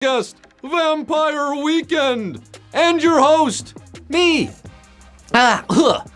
Guest, Vampire Weekend, and your host, me. Scott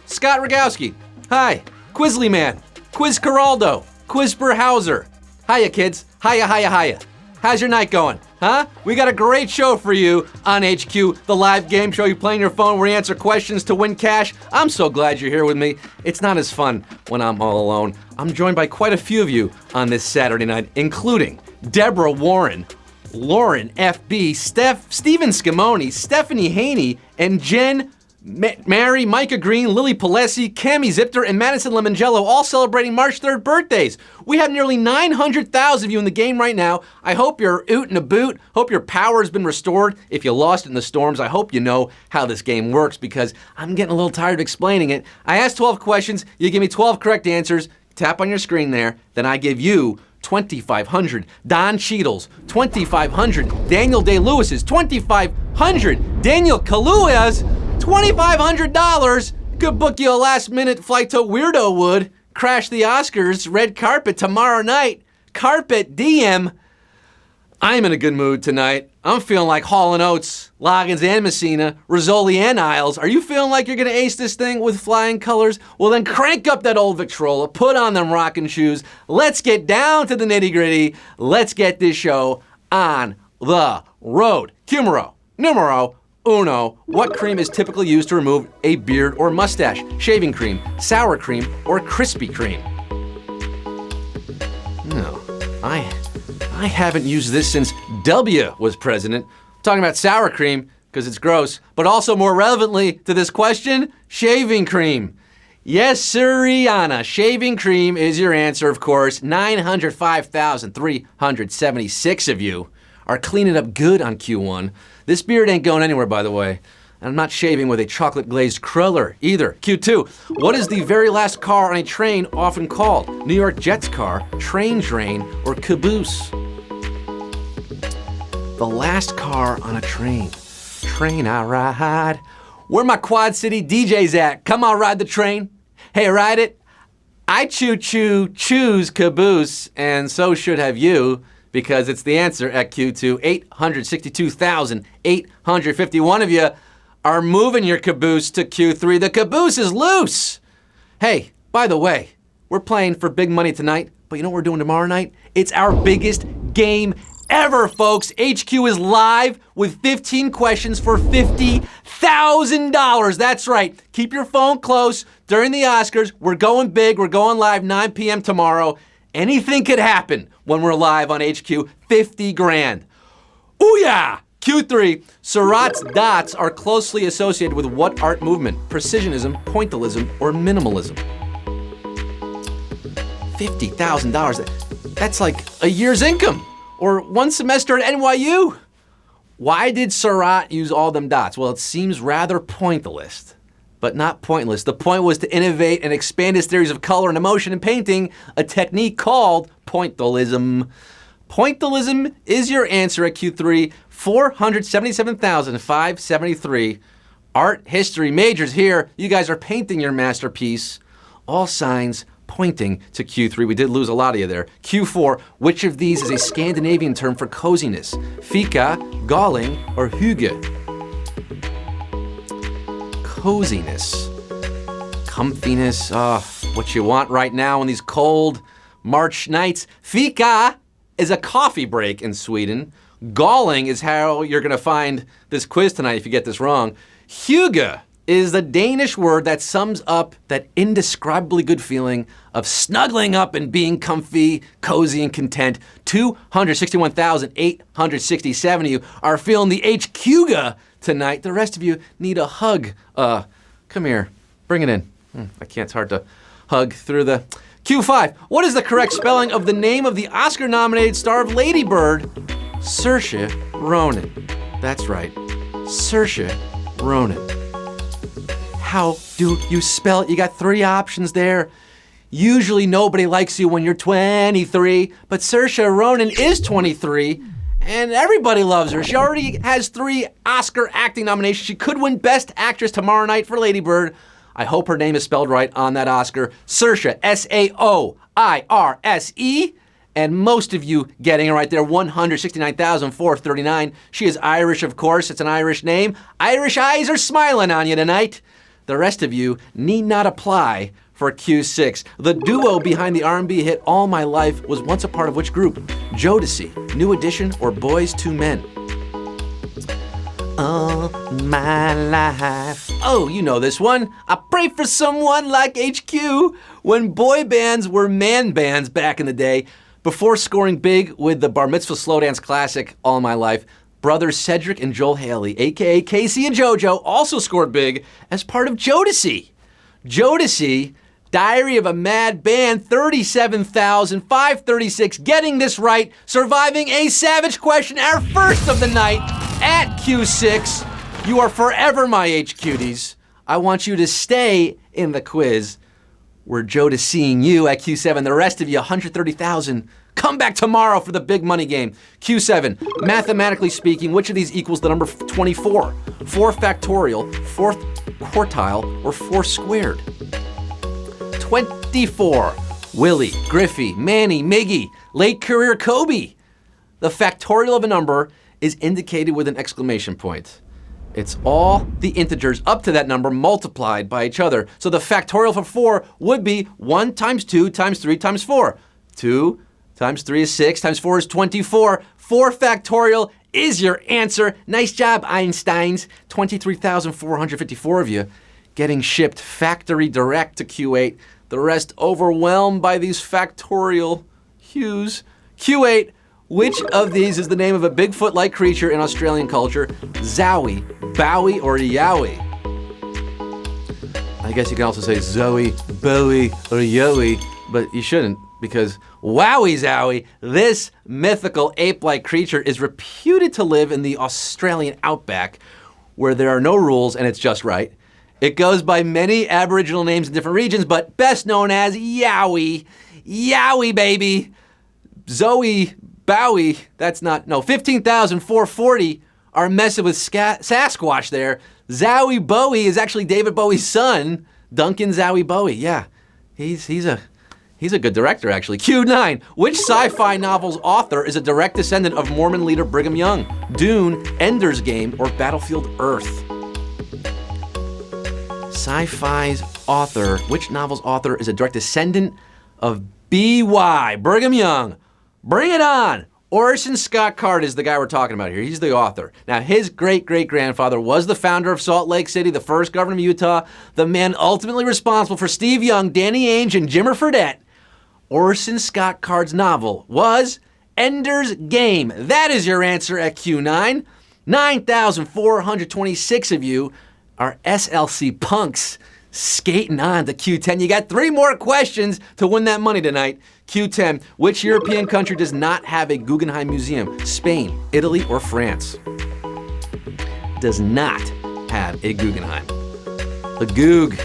Rogowsky. Hi, Quizly Man, Quiz Geraldo, Quizper Hauser. Hiya, kids. Hiya. How's your night going? Huh? We got a great show for you on HQ, the live game show you play on your phone where you answer questions to win cash. I'm so glad you're here with me. It's not as fun when I'm all alone. I'm joined by quite a few of you on this Saturday night, including Deborah Warren, Lauren FB, Stephen Scamoni, Stephanie Haney, and Jen Mary, Micah Green, Lily Palesi, Cami Zipter, and Madison Lemongello, all celebrating March 3rd birthdays. We have nearly 900,000 of you in the game right now. I hope you're oot and a boot. Hope your power has been restored. If you lost in the storms, I hope you know how this game works because I'm getting a little tired of explaining it. I ask 12 questions. You give me 12 correct answers. Tap on your screen there. Then I give you 2,500 Don Cheadle's, 2,500 Daniel Day-Lewis's, 2,500 Daniel Kaluuya's, $2,500 could book you a last-minute flight to Weirdo Wood, crash the Oscars, red carpet tomorrow night, carpet DM. I'm in a good mood tonight. I'm feeling like Hall & Oates, Loggins and Messina, Rizzoli and Isles. Are you feeling like you're going to ace this thing with flying colors? Well, then crank up that old Victrola, put on them rocking shoes. Let's get down to the nitty-gritty. Let's get this show on the road. Numero uno. What cream is typically used to remove a beard or mustache? Shaving cream, sour cream, or Krispy Kreme? No, I haven't used this since W was president. I'm talking about sour cream because it's gross, but also more relevantly to this question, shaving cream. Yes, sir, Rihanna. Shaving cream is your answer, of course. 905,376 of you are cleaning up good on Q1. This beard ain't going anywhere, by the way. And I'm not shaving with a chocolate glazed cruller either. Q2, what is the very last car on a train often called? New York Jets car, train drain, or caboose? The last car on a train. Train I ride. Where my Quad City DJs at? Come on, ride the train. Hey, ride it. I choose caboose, and so should have you, because it's the answer at Q2. 862,851 of you are moving your caboose to Q3. The caboose is loose. Hey, by the way, we're playing for big money tonight, but you know what we're doing tomorrow night? It's our biggest game ever, folks. HQ is live with 15 questions for $50,000. That's right. Keep your phone close during the Oscars. We're going big. We're going live 9 p.m. tomorrow. Anything could happen when we're live on HQ. 50 grand. Ooh yeah! Q3, Seurat's dots are closely associated with what art movement? Precisionism, pointillism, or minimalism? $50,000. That's like a year's income. Or one semester at NYU. Why did Seurat use all them dots? Well, it seems rather pointillist, but not pointless. The point was to innovate and expand his theories of color and emotion in painting, a technique called pointillism. Pointillism is your answer at Q3, 477,573. Art history majors here. You guys are painting your masterpiece. All signs pointing to Q3. We did lose a lot of you there. Q4, which of these is a Scandinavian term for coziness? Fika, galling, or hygge? Coziness. Comfiness. What you want right now on these cold March nights. Fika is a coffee break in Sweden. Galling is how you're going to find this quiz tonight if you get this wrong. Hygge is the Danish word that sums up that indescribably good feeling of snuggling up and being comfy, cozy, and content. 261,867 of you are feeling the HQga tonight. The rest of you need a hug. Come here. Bring it in. I can't. It's hard to hug through the... Q5. What is the correct spelling of the name of the Oscar-nominated star of Lady Bird? Saoirse Ronan. That's right. Saoirse Ronan. How do you spell it? You got 3 options there. Usually nobody likes you when you're 23, but Saoirse Ronan is 23, and everybody loves her. She already has 3 Oscar acting nominations. She could win Best Actress tomorrow night for Lady Bird. I hope her name is spelled right on that Oscar. Saoirse, S-A-O-I-R-S-E. and most of you getting it right there, 169,439. She is Irish, of course. It's an Irish name. Irish eyes are smiling on you tonight. The rest of you need not apply for Q6. The duo behind the R&B hit All My Life was once a part of which group? Jodeci, New Edition, or Boys II Men? All my life. Oh, you know this one. I pray for someone like HQ. When boy bands were man bands back in the day, before scoring big with the Bar Mitzvah slow dance classic All My Life, brothers Cedric and Joel Haley, aka Casey and JoJo, also scored big as part of Jodeci. Jodeci, Diary of a Mad Band, 37,536. Getting this right, surviving a savage question, our first of the night at Q6. You are forever my HQties. I want you to stay in the quiz. We're Jodeciing you at Q7. The rest of you, 130,000. Come back tomorrow for the big money game. Q7, mathematically speaking, which of these equals the number 24? 4 factorial, 4th quartile, or 4 squared? 24. Willie, Griffey, Manny, Miggy, late career Kobe. The factorial of a number is indicated with an exclamation point. It's all the integers up to that number multiplied by each other. So the factorial for 4 would be 1 times 2 times 3 times 4. 2 times 3 is 6 times 4 is 24. 4 factorial is your answer. Nice job, Einsteins. 23,454 of you getting shipped factory direct to Q8. The rest overwhelmed by these factorial hues. Q8, which of these is the name of a Bigfoot-like creature in Australian culture? Zowie, Bowie, or Yowie? I guess you can also say Zoe, Bowie, or Yowie, but you shouldn't, because wowie zowie, this mythical ape-like creature is reputed to live in the Australian outback, where there are no rules and it's just right. It goes by many Aboriginal names in different regions, but best known as Yowie. Yowie, baby. Zoe, Bowie, that's not, no, 15,440 are messing with Sasquatch there. Zowie Bowie is actually David Bowie's son, Duncan Zowie Bowie. Yeah, he's a good director, actually. Q9, which sci-fi novel's author is a direct descendant of Mormon leader Brigham Young? Dune, Ender's Game, or Battlefield Earth? Sci-fi's author, which novel's author is a direct descendant of B.Y., Brigham Young? Bring it on! Orson Scott Card is the guy we're talking about here. He's the author. Now, his great-great-grandfather was the founder of Salt Lake City, the first governor of Utah, the man ultimately responsible for Steve Young, Danny Ainge, and Jimmer Fredette. Orson Scott Card's novel was Ender's Game. That is your answer at Q9. 9,426 of you are SLC punks skating on to Q10. You got 3 more questions to win that money tonight. Q10, which European country does not have a Guggenheim Museum? Spain, Italy, or France? Does not have a Guggenheim. The Goog.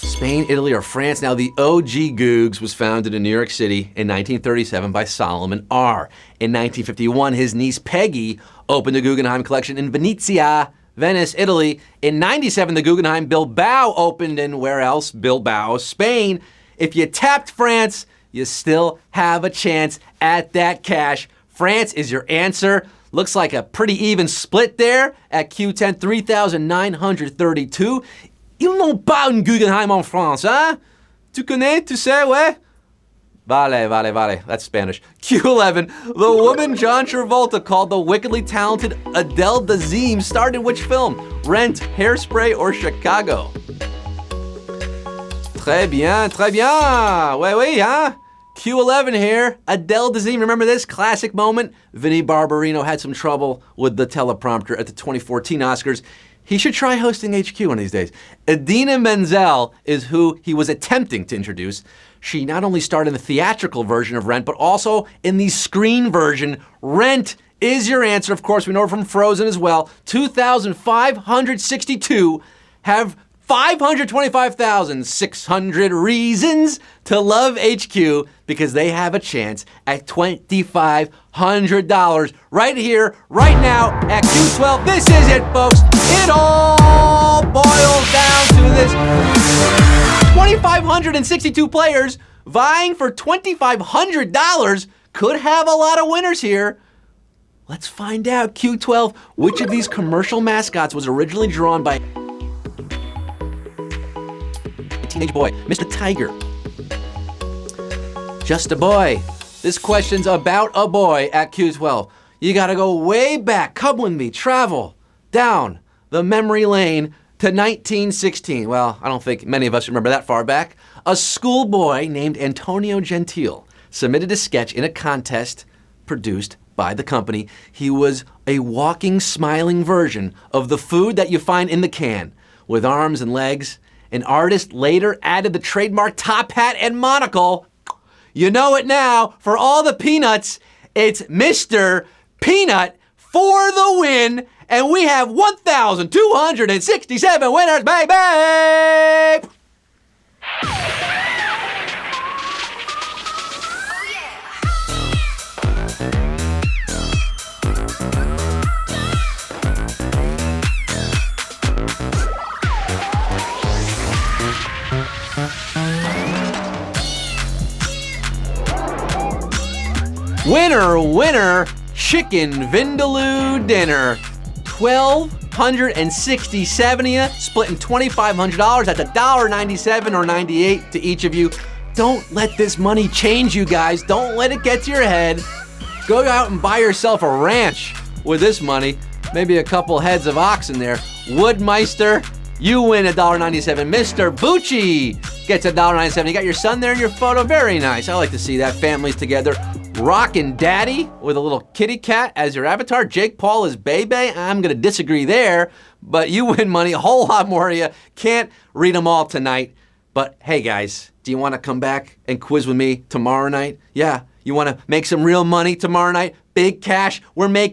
Spain, Italy, or France? Now, the OG Googs was founded in New York City in 1937 by Solomon R. In 1951, his niece Peggy opened a Guggenheim collection in Venezia, Venice, Italy. In 97, the Guggenheim Bilbao opened in where else? Bilbao, Spain. If you tapped France, you still have a chance at that cash. France is your answer. Looks like a pretty even split there at Q10, 3,932. Ils n'ont pas un Guggenheim en France, hein? Tu connais, tu sais, ouais? Vale. That's Spanish. Q11, the woman John Travolta called the wickedly talented Adele Dazeem starred in which film? Rent, Hairspray, or Chicago? Très bien. Oui, hein? Q11 here. Adele Dazeem, remember this classic moment? Vinnie Barbarino had some trouble with the teleprompter at the 2014 Oscars. He should try hosting HQ one of these days. Idina Menzel is who he was attempting to introduce. She not only starred in the theatrical version of Rent, but also in the screen version. Rent is your answer. Of course, we know her from Frozen as well. 2,562 have 525,600 reasons to love HQ because they have a chance at $2,500 right here, right now at Q12. This is it, folks. It all boils down to this. 2,562 players vying for $2,500 could have a lot of winners here. Let's find out, Q12, which of these commercial mascots was originally drawn by a teenage boy, Mr. Tiger? Just a boy. This question's about a boy at Q12. You gotta go way back. Come with me, travel down the memory lane to 1916. Well, I don't think many of us remember that far back. A schoolboy named Antonio Gentile submitted a sketch in a contest produced by the company. He was a walking, smiling version of the food that you find in the can, with arms and legs. An artist later added the trademark top hat and monocle. You know it now. For all the peanuts, it's Mr. Peanut for the win. And we have 1,267 winners, baby! Winner, winner, chicken vindaloo dinner. 1,267 of you, splitting $2,500. That's $1.97 or 98 to each of you. Don't let this money change you guys. Don't let it get to your head. Go out and buy yourself a ranch with this money. Maybe a couple heads of oxen there. Woodmeister, you win $1.97. Mr. Bucci gets $1.97. You got your son there in your photo. Very nice. I like to see that. Families together. Rockin' Daddy with a little kitty cat as your avatar. Jake Paul is Bebe. I'm going to disagree there, but you win money. A whole lot more of you. Can't read them all tonight. But hey, guys, do you want to come back and quiz with me tomorrow night? Yeah, you want to make some real money tomorrow night? Big cash. We're making